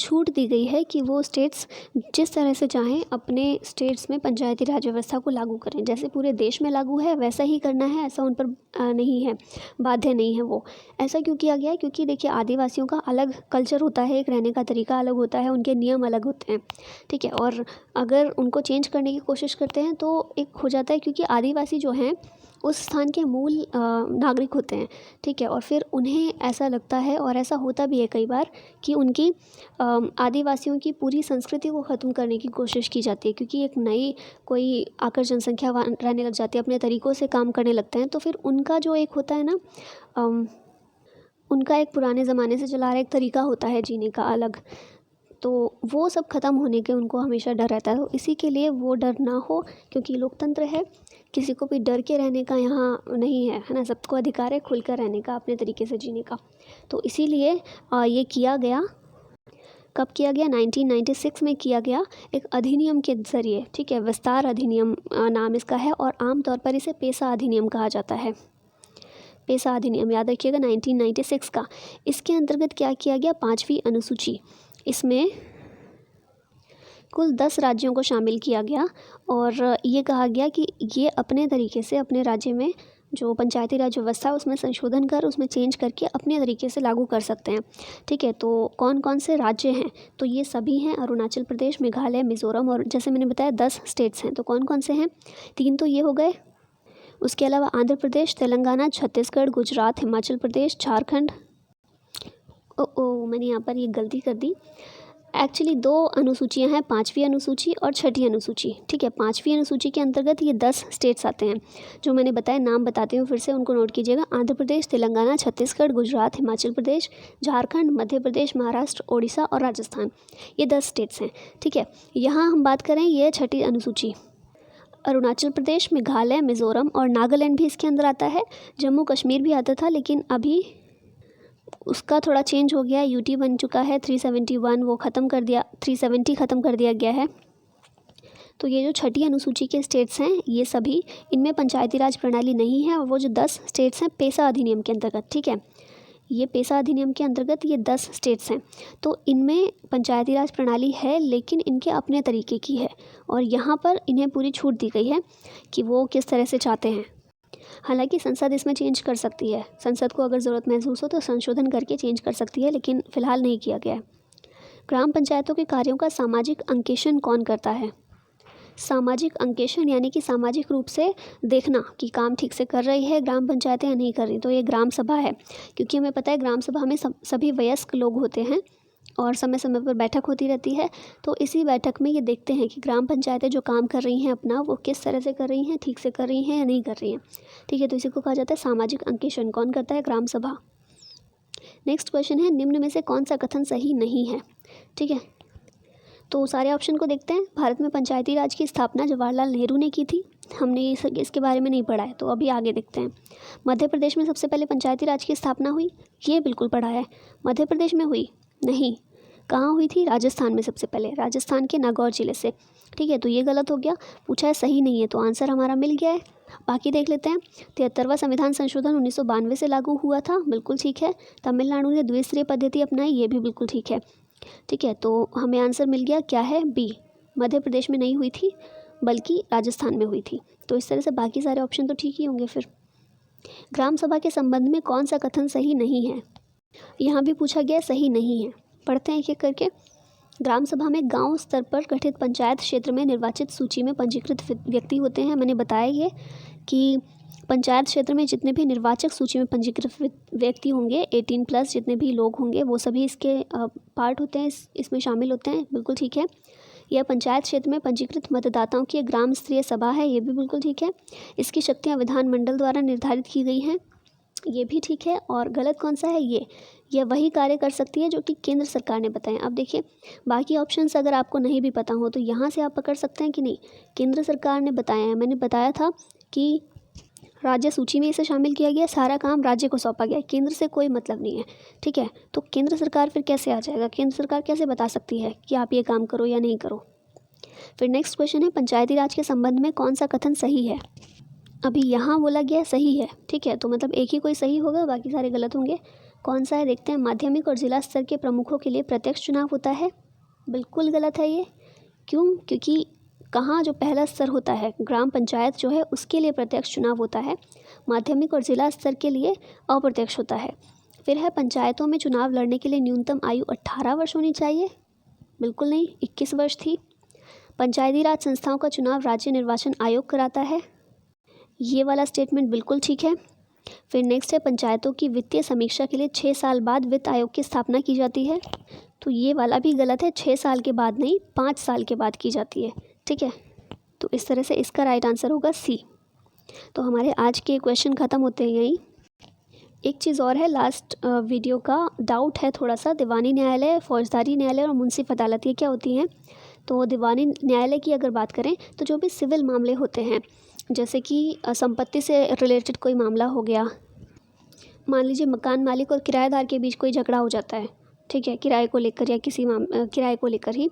S1: छूट दी गई है कि वो स्टेट्स जिस तरह से चाहें अपने स्टेट्स में पंचायती राज व्यवस्था को लागू करें। जैसे पूरे देश में लागू है वैसा ही करना है, ऐसा उन पर नहीं है, बाध्य नहीं है वो। ऐसा क्यों किया गया है? क्योंकि देखिए आदिवासियों का अलग कल्चर होता है, एक रहने का तरीका अलग होता है, उनके नियम अलग होते हैं, ठीक है। और अगर उनको चेंज करने की कोशिश करते हैं तो एक हो जाता है, क्योंकि आदिवासी जो हैं उस स्थान के मूल नागरिक होते हैं, ठीक है। और फिर उन्हें ऐसा लगता है, और ऐसा होता भी है कई बार, कि उनकी आदिवासियों की पूरी संस्कृति को ख़त्म करने की कोशिश की जाती है, क्योंकि एक नई कोई आकर जनसंख्या वहाँ रहने लग जाती है, अपने तरीक़ों से काम करने लगते हैं, तो फिर उनका जो एक होता है ना, उनका एक पुराने ज़माने से चला आ रहा एक तरीका होता है जीने का अलग, तो वो सब ख़त्म होने के उनको हमेशा डर रहता है। तो इसी के लिए वो डर ना हो, क्योंकि लोकतंत्र है, किसी को भी डर के रहने का यहाँ नहीं है, है ना। सबको अधिकार है खुलकर रहने का, अपने तरीके से जीने का। तो इसीलिए ये किया गया। कब किया गया? 1996 में किया गया, एक अधिनियम के ज़रिए, ठीक है। विस्तार अधिनियम नाम इसका है, और आमतौर पर इसे पेसा अधिनियम कहा जाता है। पेसा अधिनियम याद रखिएगा, 1996 का। इसके अंतर्गत क्या किया गया? 5वीं अनुसूची, इसमें कुल 10 राज्यों को शामिल किया गया, और ये कहा गया कि ये अपने तरीके से अपने राज्य में जो पंचायती राज व्यवस्था है उसमें संशोधन कर, उसमें चेंज करके अपने तरीके से लागू कर सकते हैं, ठीक है। तो कौन कौन से राज्य हैं? तो ये सभी हैं, अरुणाचल प्रदेश, मेघालय, मिज़ोरम, और जैसे मैंने बताया 10 स्टेट्स हैं। तो कौन कौन से हैं? 3 तो ये हो गए, उसके अलावा आंध्र प्रदेश, तेलंगाना, छत्तीसगढ़, गुजरात, हिमाचल प्रदेश, झारखंड। मैंने यहाँ पर ये गलती कर दी। एक्चुअली 2 अनुसूचियाँ हैं, 5वीं अनुसूची और 6ठी अनुसूची, ठीक है। 5वीं अनुसूची के अंतर्गत ये 10 स्टेट्स आते हैं, जो मैंने बताया। नाम बताती हूँ फिर से, उनको नोट कीजिएगा। आंध्र प्रदेश, तेलंगाना, छत्तीसगढ़, गुजरात, हिमाचल प्रदेश, झारखंड, मध्य प्रदेश, महाराष्ट्र, ओडिशा और राजस्थान। ये 10 स्टेट्स हैं, ठीक है। यहाँ हम बात करें, ये 6ठी अनुसूची। अरुणाचल प्रदेश, मेघालय, मिज़ोरम और नागालैंड भी इसके अंदर आता है। जम्मू कश्मीर भी आता था, लेकिन अभी उसका थोड़ा चेंज हो गया, यूटी बन चुका है। 371 वो ख़त्म कर दिया, 370 ख़त्म कर दिया गया है। तो ये जो 6ठी अनुसूची के स्टेट्स हैं, ये सभी, इनमें पंचायती राज प्रणाली नहीं है। और वो जो 10 स्टेट्स हैं पेसा अधिनियम के अंतर्गत, ठीक है, ये पेसा अधिनियम के अंतर्गत ये 10 स्टेट्स हैं, तो इनमें पंचायती राज प्रणाली है, लेकिन इनके अपने तरीके की है, और यहाँ पर इन्हें पूरी छूट दी गई है कि वो किस तरह से चाहते हैं। हालांकि संसद इसमें चेंज कर सकती है, संसद को अगर ज़रूरत महसूस हो तो संशोधन करके चेंज कर सकती है, लेकिन फ़िलहाल नहीं किया गया है। ग्राम पंचायतों के कार्यों का सामाजिक अंकेक्षण कौन करता है? सामाजिक अंकेक्षण यानी कि सामाजिक रूप से देखना कि काम ठीक से कर रही है ग्राम पंचायतें या नहीं कर रही, तो ये ग्राम सभा है। क्योंकि हमें पता है ग्राम सभा में सभी वयस्क लोग होते हैं, और समय समय पर बैठक होती रहती है। तो इसी बैठक में ये देखते हैं कि ग्राम पंचायतें जो काम कर रही हैं अपना, वो किस तरह से कर रही हैं, ठीक से कर रही हैं या नहीं कर रही हैं, ठीक है। तो इसी को कहा जाता है सामाजिक अंकेक्षण। कौन करता है? ग्राम सभा। नेक्स्ट क्वेश्चन है, निम्न में से कौन सा कथन सही नहीं है? ठीक है, तो सारे ऑप्शन को देखते हैं। भारत में पंचायती राज की स्थापना जवाहरलाल नेहरू ने की थी, हमने इसके बारे में नहीं पढ़ा है, तो अभी आगे देखते हैं। मध्य प्रदेश में सबसे पहले पंचायती राज की स्थापना हुई, ये बिल्कुल पढ़ा है। मध्य प्रदेश में हुई नहीं, कहाँ हुई थी? राजस्थान में सबसे पहले, राजस्थान के नागौर जिले से, ठीक है। तो ये गलत हो गया, पूछा है सही नहीं है, तो आंसर हमारा मिल गया है। बाकी देख लेते हैं। 73वां संविधान संशोधन 1992 से लागू हुआ था, बिल्कुल ठीक है। तमिलनाडु ने द्विस्तरीय पद्धति अपनाई, ये भी बिल्कुल ठीक है, ठीक है। तो हमें आंसर मिल गया, क्या है? बी। मध्य प्रदेश में नहीं हुई थी, बल्कि राजस्थान में हुई थी। तो इस तरह से बाकी सारे ऑप्शन तो ठीक ही होंगे। फिर ग्राम सभा के संबंध में कौन सा कथन सही नहीं है? यहाँ भी पूछा गया सही नहीं है, पढ़ते हैं एक एक करके। ग्राम सभा में गांव स्तर पर गठित पंचायत क्षेत्र में निर्वाचित सूची में पंजीकृत व्यक्ति होते हैं। मैंने बताया ये कि पंचायत क्षेत्र में जितने भी निर्वाचक सूची में पंजीकृत व्यक्ति होंगे, 18+ जितने भी लोग होंगे, वो सभी इसके पार्ट होते हैं, इसमें शामिल होते हैं, बिल्कुल ठीक है। यह पंचायत क्षेत्र में पंजीकृत मतदाताओं की ग्राम स्तरीय सभा है, ये भी बिल्कुल ठीक है। इसकी शक्तियाँ विधानमंडल द्वारा निर्धारित की गई हैं, ये भी ठीक है। और गलत कौन सा है? यह वही कार्य कर सकती है जो कि केंद्र सरकार ने बताएं। अब देखिए, बाकी ऑप्शंस अगर आपको नहीं भी पता हो तो यहाँ से आप पकड़ सकते हैं कि नहीं, केंद्र सरकार ने बताया है। मैंने बताया था कि राज्य सूची में इसे शामिल किया गया, सारा काम राज्य को सौंपा गया, केंद्र से कोई मतलब नहीं है, ठीक है। तो केंद्र सरकार फिर कैसे आ जाएगा? केंद्र सरकार कैसे बता सकती है कि आप ये काम करो या नहीं करो? फिर नेक्स्ट क्वेश्चन है, पंचायती राज के संबंध में कौन सा कथन सही है? अभी यहाँ बोला गया सही है, ठीक है, तो मतलब एक ही कोई सही होगा, बाकी सारे गलत होंगे। कौन सा है देखते हैं। माध्यमिक और जिला स्तर के प्रमुखों के लिए प्रत्यक्ष चुनाव होता है, बिल्कुल गलत है ये। क्यों? क्योंकि कहाँ जो पहला स्तर होता है ग्राम पंचायत जो है उसके लिए प्रत्यक्ष चुनाव होता है, माध्यमिक और जिला स्तर के लिए अप्रत्यक्ष होता है। फिर है पंचायतों में चुनाव लड़ने के लिए न्यूनतम आयु 18 वर्ष होनी चाहिए, बिल्कुल नहीं, 21 वर्ष थी। पंचायती राज संस्थाओं का चुनाव राज्य निर्वाचन आयोग कराता है, ये वाला स्टेटमेंट बिल्कुल ठीक है। फिर नेक्स्ट है पंचायतों की वित्तीय समीक्षा के लिए 6 साल बाद वित्त आयोग की स्थापना की जाती है, तो ये वाला भी गलत है, 6 साल के बाद नहीं 5 साल के बाद की जाती है, ठीक है। तो इस तरह से इसका राइट आंसर होगा सी। तो हमारे आज के क्वेश्चन ख़त्म होते हैं यहीं। एक चीज़ और है, लास्ट वीडियो का डाउट है थोड़ा सा, दीवानी न्यायालय, फौजदारी न्यायालय और मुंसिफ अदालत ये क्या होती हैं। तो दीवानी न्यायालय की अगर बात करें तो जो भी सिविल मामले होते हैं, जैसे कि संपत्ति से रिलेटेड कोई मामला हो गया, मान लीजिए मकान मालिक और किराएदार के बीच कोई झगड़ा हो जाता है, ठीक है, किराए को लेकर या किसी किराए को लेकर ही,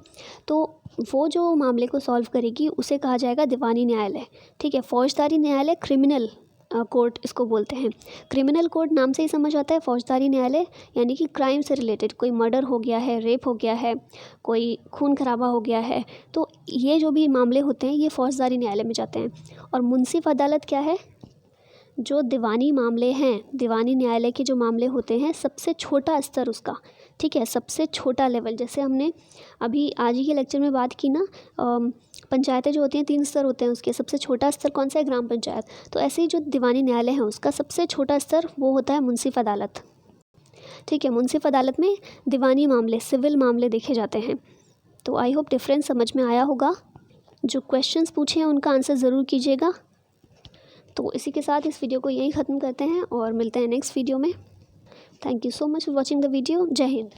S1: तो वो जो मामले को सॉल्व करेगी उसे कहा जाएगा दीवानी न्यायालय, ठीक है। फौजदारी न्यायालय क्रिमिनल कोर्ट इसको बोलते हैं। क्रिमिनल कोर्ट नाम से ही समझ आता है, फौजदारी न्यायालय यानी कि क्राइम से रिलेटेड, कोई मर्डर हो गया है, रेप हो गया है, कोई खून खराबा हो गया है, तो ये जो भी मामले होते हैं ये फौजदारी न्यायालय में जाते हैं। और मुंसिफ अदालत क्या है? जो दीवानी मामले हैं, दीवानी न्यायालय के जो मामले होते हैं, सबसे छोटा स्तर उसका, ठीक है, सबसे छोटा लेवल। जैसे हमने अभी आज ही के लेक्चर में बात की ना, पंचायतें जो होती हैं 3 स्तर होते हैं उसके, सबसे छोटा स्तर कौन सा है? ग्राम पंचायत। तो ऐसे ही जो दीवानी न्यायालय है उसका सबसे छोटा स्तर वो होता है मुंसिफ अदालत, ठीक है। मुंसिफ अदालत में दीवानी मामले, सिविल मामले देखे जाते हैं। तो आई होप डिफरेंस समझ में आया होगा। जो क्वेश्चंस पूछे हैं उनका आंसर ज़रूर कीजिएगा। तो इसी के साथ इस वीडियो को यहीं ख़त्म करते हैं और मिलते हैं नेक्स्ट वीडियो में। Thank you so much for watching the video. जय हिंद।